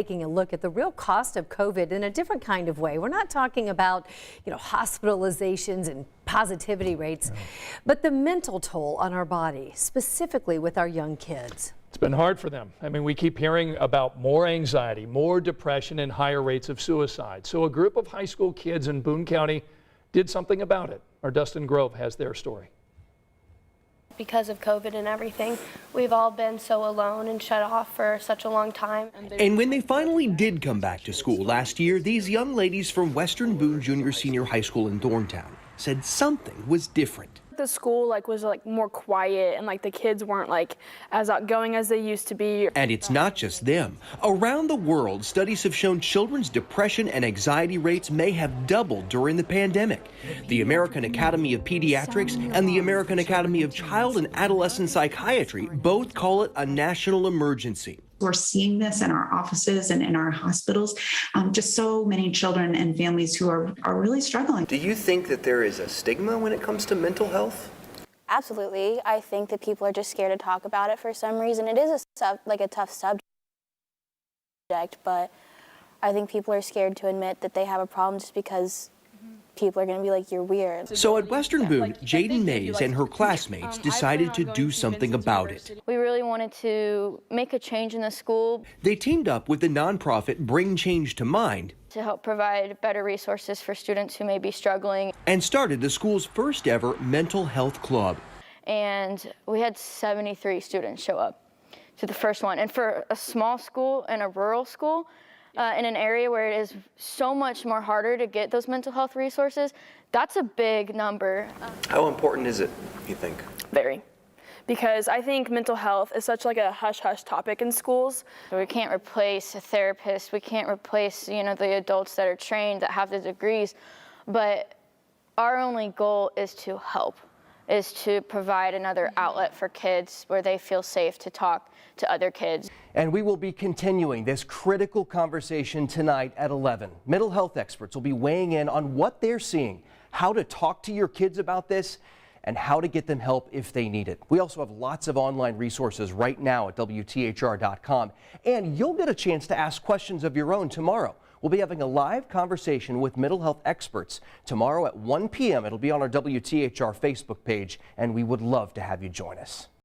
Taking a look at the real cost of COVID in a different kind of way. We're not talking about, hospitalizations and positivity rates, but the mental toll on our body, specifically with our young kids. It's been hard for them. I mean, we keep hearing about more anxiety, more depression, and higher rates of suicide. So a group of high school kids in Boone County did something about it. Our Dustin Grove has their story. Because of COVID and everything, we've all been so alone and shut off for such a long time. And when they finally did come back to school last year, these young ladies from Western Boone Junior Senior High School in Thorntown said something was different. The school was more quiet, and the kids weren't as outgoing as they used to be. And it's not just them. Around the world, studies have shown children's depression and anxiety rates may have doubled during the pandemic. The American Academy of Pediatrics and the American Academy of Child and Adolescent Psychiatry both call it a national emergency. We're seeing this in our offices and in our hospitals. Just so many children and families who are really struggling. Do you think that there is a stigma when it comes to mental health? Absolutely. I think that people are just scared to talk about it for some reason. It is a tough subject, but I think people are scared to admit that they have a problem just because people are going to be like, you're weird. So at Western Boone, Jaden Mays and her classmates decided to do something about it. We really wanted to make a change in the school. They teamed up with the nonprofit Bring Change to Mind to help provide better resources for students who may be struggling. And started the school's first ever mental health club. And we had 73 students show up to the first one. And for a small school and a rural school, in an area where it is so much more harder to get those mental health resources, that's a big number. How important is it, you think? Very. Because I think mental health is such a hush-hush topic in schools. We can't replace a therapist. We can't replace, the adults that are trained, that have the degrees. But our only goal is to help, is to provide another outlet for kids where they feel safe to talk to other kids. And we will be continuing this critical conversation tonight at 11. Mental health experts will be weighing in on what they're seeing, how to talk to your kids about this, and how to get them help if they need it. We also have lots of online resources right now at WTHR.com, and you'll get a chance to ask questions of your own tomorrow. We'll be having a live conversation with mental health experts tomorrow at 1 p.m. It'll be on our WTHR Facebook page, and we would love to have you join us.